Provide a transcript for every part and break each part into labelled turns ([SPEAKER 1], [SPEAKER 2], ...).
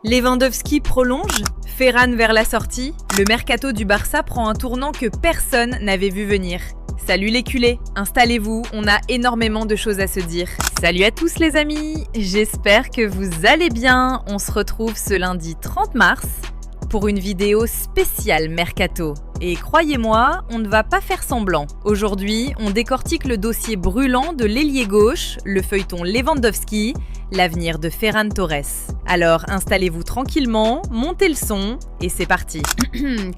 [SPEAKER 1] Lewandowski prolonge, Ferran vers la sortie, le mercato du Barça prend un tournant que personne n'avait vu venir. Salut les culés, installez-vous, on a énormément de choses à se dire. Salut à tous les amis, j'espère que vous allez bien. On se retrouve ce lundi 30 mars pour une vidéo spéciale Mercato. Et croyez-moi, on ne va pas faire semblant. Aujourd'hui, on décortique le dossier brûlant de l'ailier gauche, le feuilleton Lewandowski, l'avenir de Ferran Torres. Alors installez-vous tranquillement, montez le son et c'est parti.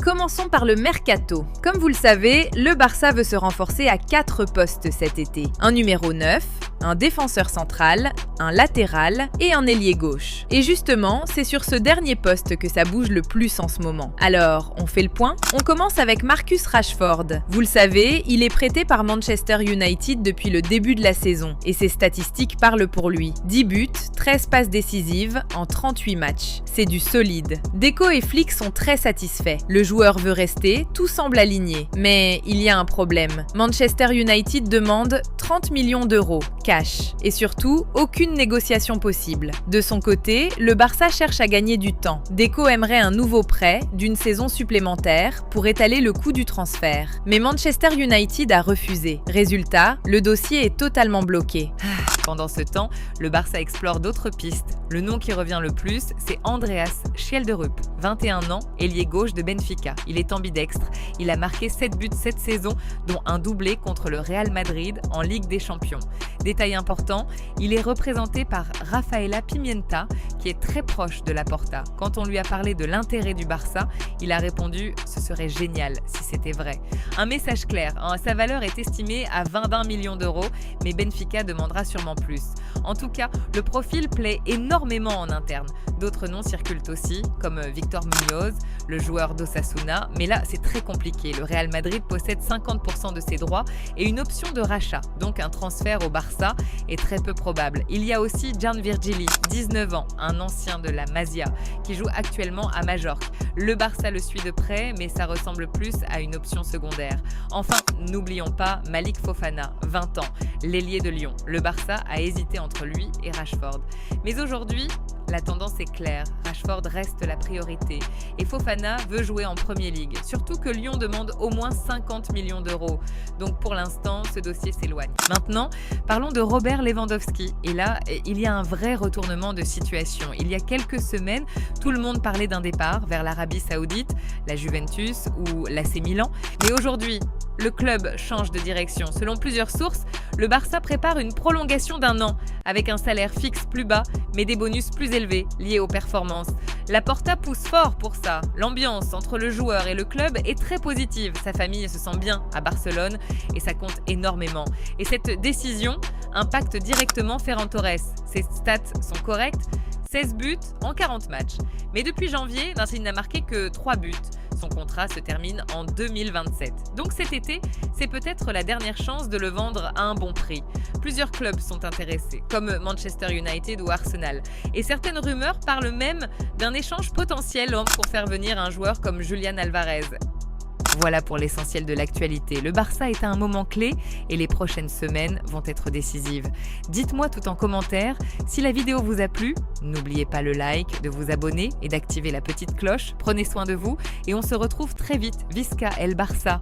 [SPEAKER 1] Commençons par le Mercato. Comme vous le savez, le Barça veut se renforcer à 4 postes cet été. Un numéro 9, un défenseur central, un latéral et un ailier gauche. Et justement, c'est sur ce dernier poste que ça bouge le plus en ce moment. Alors, on fait le point. On commence avec Marcus Rashford. Vous le savez, il est prêté par Manchester United depuis le début de la saison et ses statistiques parlent pour lui. 10 buts, 13 passes décisives en 38 matchs. C'est du solide. Deco et Flick sont très satisfaits. Le joueur veut rester, tout semble aligné. Mais il y a un problème. Manchester United demande 30 millions d'euros, cash. Et surtout, aucune négociation possible. De son côté, le Barça cherche à gagner du temps. Deco aimerait un nouveau prêt d'une saison supplémentaire pour étaler le coût du transfert. Mais Manchester United a refusé. Résultat, le dossier est totalement bloqué. Pendant ce temps, le Barça explore d'autres pistes. Le nom qui revient le plus, c'est Andreas Schjelderup, 21 ans, ailier gauche de Benfica. Il est ambidextre, il a marqué 7 buts cette saison, dont un doublé contre le Real Madrid en Ligue des Champions. Détail important, il est représenté par Rafaela Pimienta, qui est très proche de Laporta. Quand on lui a parlé de l'intérêt du Barça, il a répondu « ce serait génial si c'était vrai ». Un message clair, sa valeur est estimée à 21 millions d'euros, mais Benfica demandera sûrement plus. En tout cas, le profil plaît énormément en interne. D'autres noms circulent aussi, comme Victor Munoz, le joueur d'Osasuna, mais là c'est très compliqué. Le Real Madrid possède 50% de ses droits et une option de rachat, donc un transfert au Barça est très peu probable. Il y a aussi Gian Virgili, 19 ans, un ancien de la Masia, qui joue actuellement à Majorque. Le Barça le suit de près, mais ça ressemble plus à une option secondaire. Enfin, n'oublions pas Malik Fofana, 20 ans, l'ailier de Lyon. Le Barça a hésité entre lui et Rashford. Mais aujourd'hui, la tendance est claire, Rashford reste la priorité et Fofana veut jouer en Premier League, surtout que Lyon demande au moins 50 millions d'euros. Donc pour l'instant, ce dossier s'éloigne. Maintenant, parlons de Robert Lewandowski. Et là, il y a un vrai retournement de situation. Il y a quelques semaines, tout le monde parlait d'un départ vers l'Arabie Saoudite, la Juventus ou l'AC Milan. Mais aujourd'hui, le club change de direction. Selon plusieurs sources, le Barça prépare une prolongation d'1 an avec un salaire fixe plus bas mais des bonus plus élevés liés aux performances. Laporta pousse fort pour ça. L'ambiance entre le joueur et le club est très positive. Sa famille se sent bien à Barcelone et ça compte énormément. Et cette décision impacte directement Ferran Torres. Ses stats sont correctes, 16 buts en 40 matchs. Mais depuis janvier, il n'a marqué que 3 buts. Son contrat se termine en 2027. Donc cet été, c'est peut-être la dernière chance de le vendre à un bon prix. Plusieurs clubs sont intéressés, comme Manchester United ou Arsenal. Et certaines rumeurs parlent même d'un échange potentiel pour faire venir un joueur comme Julián Álvarez. Voilà pour l'essentiel de l'actualité. Le Barça est à un moment clé et les prochaines semaines vont être décisives. Dites-moi tout en commentaire si la vidéo vous a plu. N'oubliez pas le like, de vous abonner et d'activer la petite cloche. Prenez soin de vous et on se retrouve très vite. Visca el Barça!